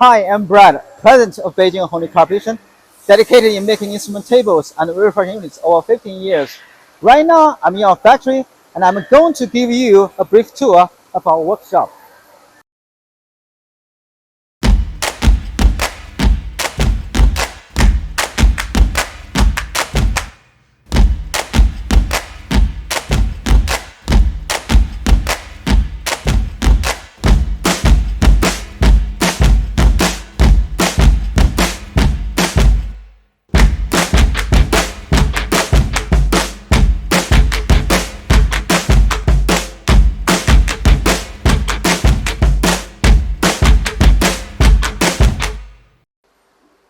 Hi, I'm Brad, president of Beijing Hongdee Corporation, dedicated in making instrument tables and refraction units over 15 years. Right now, I'm in our factory, and I'm going to give you a brief tour of our workshop.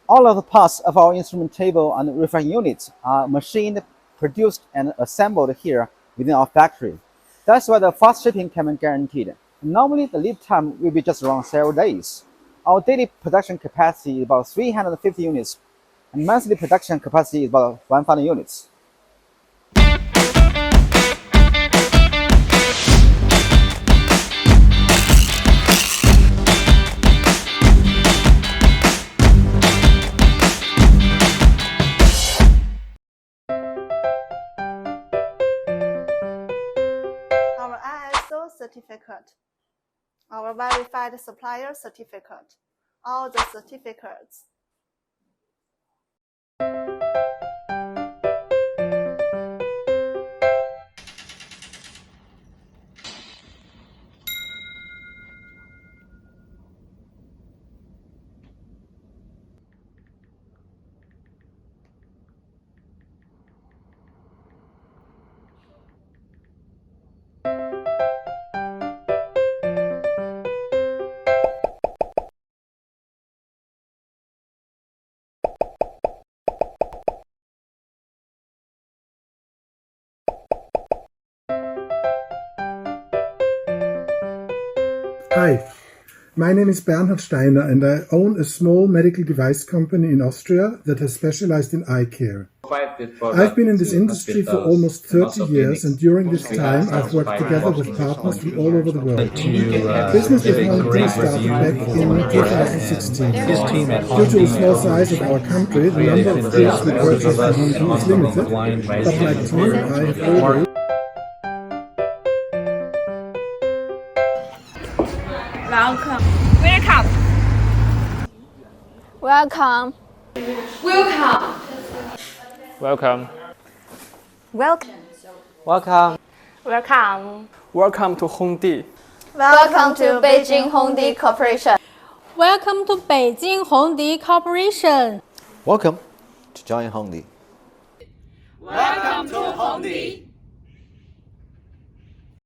All of the parts of our instrument table and refraction units are machined, produced, and assembled here within our factory. That's why the fast shipping can be guaranteed. Normally, the lead time will be just around several days. Our daily production capacity is about 350 units, and monthly production capacity is about 1,000 units. Our ISO certificate, our verified supplier certificate, all the certificates. Hi, my name is Bernhard Steiner and I own a small medical device company in Austria that has specialized in eye care. I've been in this industry for almost 30 years and during this time I've worked together with partners from all over the world. Business with Hongdee started back in 2016. Due to the small size of our country, the number of goods we purchase from Hongdee is limited, but like Tom, I have always Welcome. Welcome. Welcome. Welcome. Welcome. Welcome. Welcome to Hongdee. Welcome to Beijing Hongdee Corporation. Welcome to Beijing Hongdee Corporation. Welcome to join Hongdee. Welcome to Hongdee.